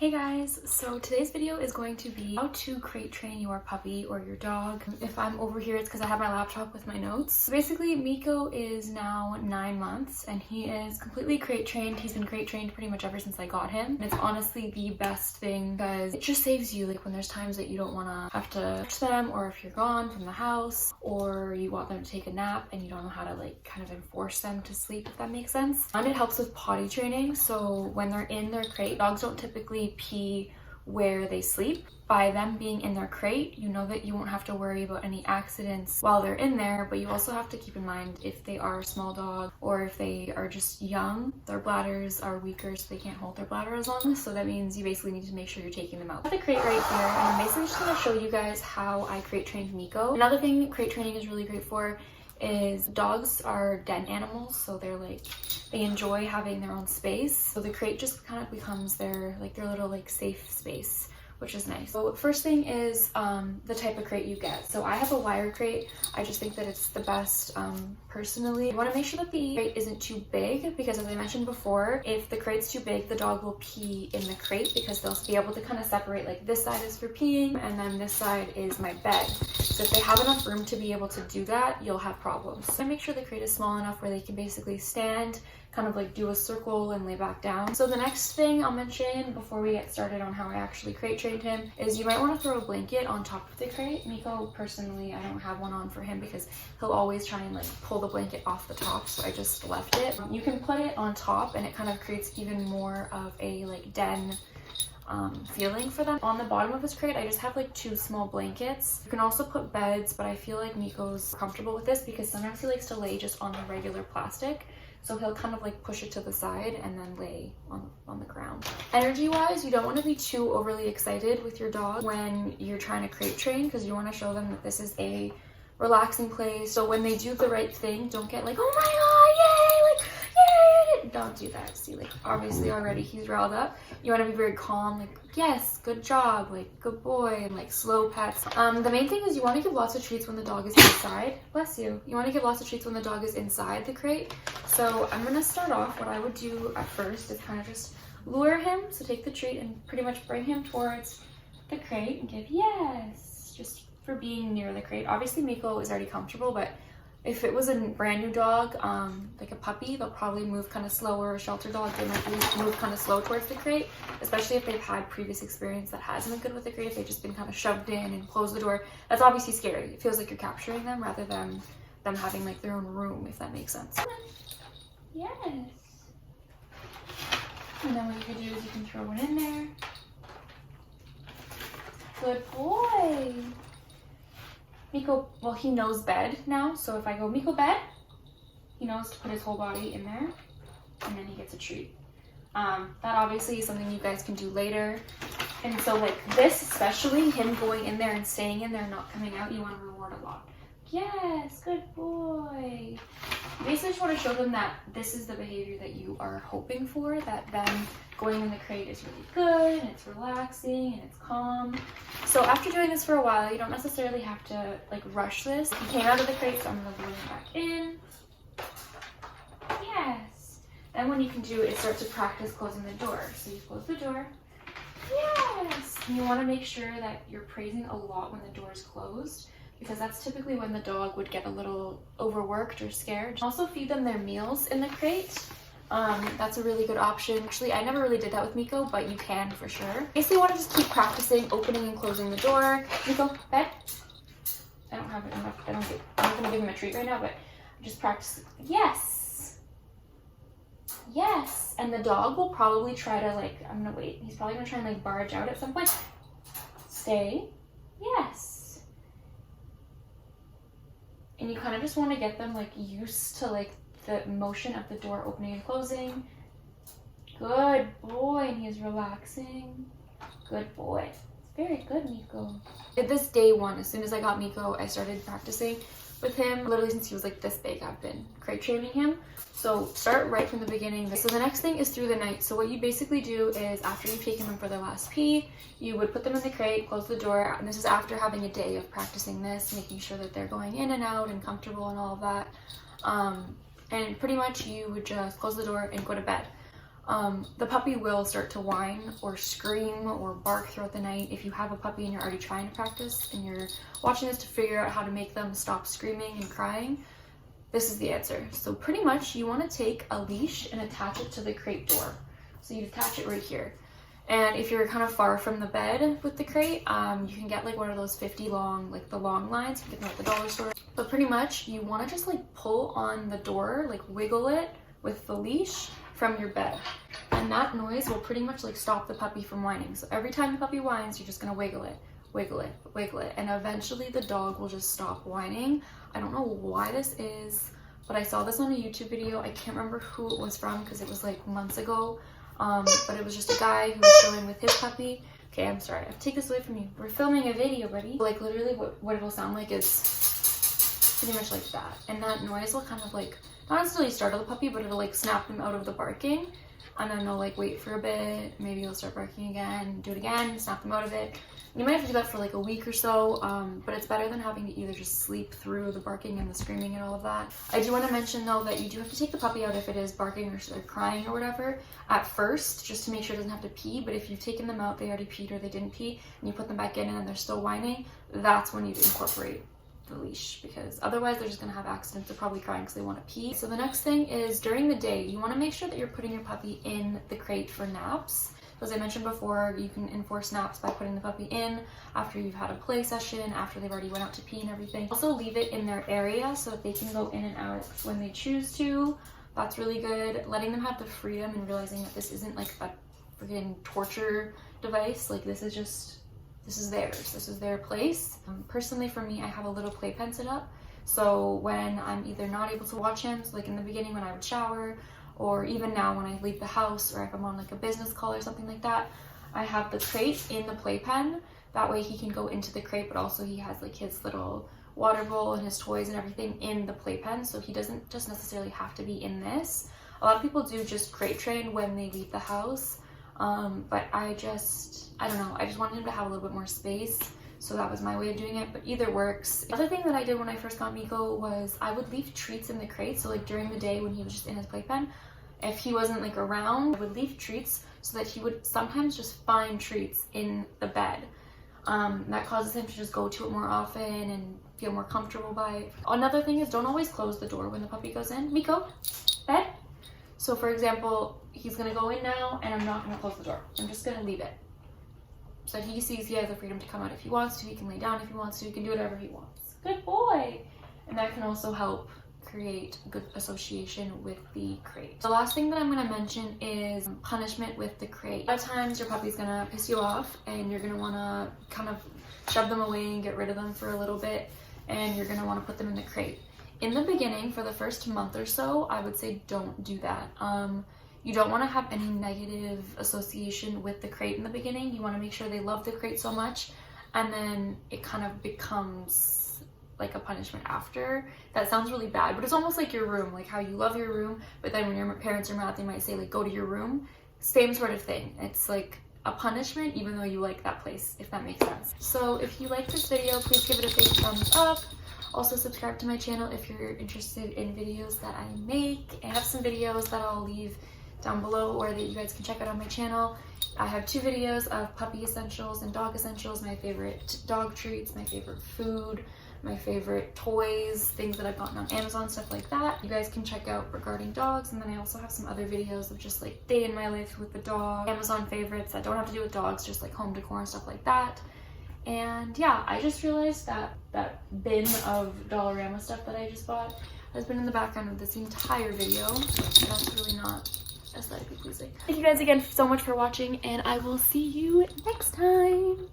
Hey guys, so today's video is going to be how to crate train your puppy or your dog. If I'm over here, it's because I have my laptop with my notes. So basically, Miko is now 9 months and he is completely crate trained. He's been crate trained pretty much ever since I got him. And it's honestly the best thing because it just saves you, like when there's times that you don't want to have to touch them, or if you're gone from the house, or you want them to take a nap and you don't know how to like kind of enforce them to sleep, if that makes sense. And it helps with potty training. So when they're in their crate, dogs don't typically pee where they sleep. By them being in their crate, you know that you won't have to worry about any accidents while they're in there, but you also have to keep in mind if they are a small dog or if they are just young, their bladders are weaker so they can't hold their bladder as long. So that means you basically need to make sure you're taking them out. I have the crate right here, and I'm basically just going to show you guys how I crate trained Miko. Another thing crate training is really great for is dogs are den animals, so they enjoy having their own space. So the crate just kind of becomes their little safe space, which is nice. So first thing is the type of crate you get. So I have a wire crate. I just think that it's the best personally. You want to make sure that the crate isn't too big because, as I mentioned before, if the crate's too big, the dog will pee in the crate because they'll be able to kind of separate, like this side is for peeing and then this side is my bed. So if they have enough room to be able to do that, you'll have problems. So make sure the crate is small enough where they can basically stand, kind of like do a circle and lay back down. So the next thing I'll mention before we get started on how I actually crate trained him is you might want to throw a blanket on top of the crate. Miko, personally, I don't have one on for him because he'll always try and pull the blanket off the top, so I just left it. You can put it on top and it kind of creates even more of a den feeling for them. On the bottom of his crate, I just have 2 small blankets. You can also put beds, but I feel like Miko's comfortable with this because sometimes he likes to lay just on the regular plastic. So he'll kind of push it to the side and then lay on the ground. Energy wise, you don't want to be too overly excited with your dog when you're trying to crate train because you want to show them that this is a relaxing place. So when they do the right thing, don't get oh my god, yay, yay, don't do that. See, obviously already he's riled up. You want to be very calm, yes, good job, good boy, and slow pets. The main thing is you want to give lots of treats when the dog is inside. Bless you. You want to give lots of treats when the dog is inside the crate. So I'm going to start off. What I would do at first is kind of just lure him. So take the treat and pretty much bring him towards the crate and give yes, just for being near the crate. Obviously Miko is already comfortable, but if it was a brand new dog, like a puppy, they'll probably move kind of slower. A shelter dog, they might move kind of slow towards the crate, especially if they've had previous experience that hasn't been good with the crate. If they've just been kind of shoved in and closed the door, that's obviously scary. It feels like you're capturing them rather than them having their own room, if that makes sense. Yes. And then what you can do is you can throw one in there. Good boy. Miko, well, he knows bed now, so if I go Miko bed, he knows to put his whole body in there, and then he gets a treat. That obviously is something you guys can do later. And so this, especially him going in there and staying in there, not coming out, you want to reward a lot. Yes, good boy. You basically just want to show them that this is the behavior that you are hoping for, that them going in the crate is really good, and it's relaxing, and it's calm. So after doing this for a while, you don't necessarily have to rush this. He came out of the crate, so I'm going to bring him back in. Yes. Then what you can do is start to practice closing the door. So you close the door. Yes. And you want to make sure that you're praising a lot when the door is closed, because that's typically when the dog would get a little overworked or scared. Also feed them their meals in the crate. That's a really good option. Actually, I never really did that with Miko, but you can for sure. Basically, you want to just keep practicing opening and closing the door. Miko, bed. I don't have enough. I'm not going to give him a treat right now, but just practice. Yes. Yes. And the dog will probably try to I'm going to wait. He's probably going to try and barge out at some point. Stay. Yes. And you kind of just want to get them used to the motion of the door opening and closing. Good boy, and he's relaxing. Good boy. Very good, Miko. At this day 1, as soon as I got Miko, I started practicing with him. Literally since he was this big, I've been crate training him. So start right from the beginning. So the next thing is through the night. So what you basically do is after you've taken them for their last pee, you would put them in the crate, close the door, and this is after having a day of practicing this, making sure that they're going in and out and comfortable and all of that. And pretty much you would just close the door and go to bed. the puppy will start to whine or scream or bark throughout the night. If you have a puppy and you're already trying to practice and you're watching this to figure out how to make them stop screaming and crying, this is the answer. So pretty much you want to take a leash and attach it to the crate door. So you attach it right here. And if you're kind of far from the bed with the crate, you can get like one of those 50 long, like the long lines you get them at the dollar store. But pretty much you want to just like pull on the door, like wiggle it with the leash from your bed. And that noise will pretty much like stop the puppy from whining. So every time the puppy whines, you're just gonna wiggle it, wiggle it, wiggle it. And eventually the dog will just stop whining. I don't know why this is, but I saw this on a YouTube video. I can't remember who it was from because it was like months ago. But it was just a guy who was showing with his puppy. Okay, I'm sorry, I'll take this away from you. We're filming a video, buddy. Like literally what it will sound like is pretty much like that. And that noise will kind of like, not necessarily startle the puppy, but it'll like snap them out of the barking. And then they'll like wait for a bit, maybe they'll start barking again, do it again, snap them out of it. You might have to do that for like a week or so, but it's better than having to either just sleep through the barking and the screaming and all of that. I do want to mention though that you do have to take the puppy out if it is barking or crying or whatever at first, just to make sure it doesn't have to pee. But if you've taken them out, they already peed or they didn't pee, and you put them back in and then they're still whining, that's when you incorporate the leash, because otherwise they're just going to have accidents. They're probably crying because they want to pee. So the next thing is during the day, you want to make sure that you're putting your puppy in the crate for naps. As I mentioned before, you can enforce naps by putting the puppy in after you've had a play session, after they've already went out to pee and everything. Also leave it in their area so that they can go in and out when they choose to. That's really good. Letting them have the freedom and realizing that this isn't like a freaking torture device. Like this is theirs. This is their place. Personally for me, I have a little playpen set up. So when I'm either not able to watch him, so like in the beginning when I would shower, or even now when I leave the house, or if I'm on like a business call or something like that, I have the crate in the playpen. That way he can go into the crate, but also he has like his little water bowl and his toys and everything in the playpen, so he doesn't just necessarily have to be in this. A lot of people do just crate train when they leave the house, but I don't know, I just wanted him to have a little bit more space, so that was my way of doing it, but either works. The other thing that I did when I first got Miko was I would leave treats in the crate. So like during the day when he was just in his playpen, if he wasn't like around, I would leave treats so that he would sometimes just find treats in the bed. That causes him to just go to it more often and feel more comfortable by it. Another thing is don't always close the door when the puppy goes in. Miko, bed. So for example, he's gonna go in now and I'm not gonna close the door. I'm just gonna leave it. So that he sees he has the freedom to come out if he wants to, he can lay down if he wants to, he can do whatever he wants. Good boy! And that can also help create good association with the crate. The last thing that I'm going to mention is punishment with the crate. A lot of times your puppy's going to piss you off and you're going to want to kind of shove them away and get rid of them for a little bit, and you're going to want to put them in the crate. In the beginning, for the first month or so, I would say don't do that. You don't want to have any negative association with the crate in the beginning. You want to make sure they love the crate so much, and then it kind of becomes like a punishment after. That sounds really bad, but it's almost like your room, like how you love your room, but then when your parents are mad, they might say like, go to your room. Same sort of thing. It's like a punishment even though you like that place, if that makes sense. So if you like this video, please give it a big thumbs up. Also subscribe to my channel if you're interested in videos that I make. I have some videos that I'll leave down below or that you guys can check out on my channel. I have 2 videos of puppy essentials and dog essentials, my favorite dog treats, my favorite food, my favorite toys, things that I've gotten on Amazon, stuff like that. You guys can check out regarding dogs, and then I also have some other videos of just like day in my life with the dog, Amazon favorites that don't have to do with dogs, just like home decor and stuff like that. And yeah, I just realized that that bin of Dollarama stuff that I just bought has been in the background of this entire video. That's really not aesthetically pleasing. Thank you guys again so much for watching, and I will see you next time.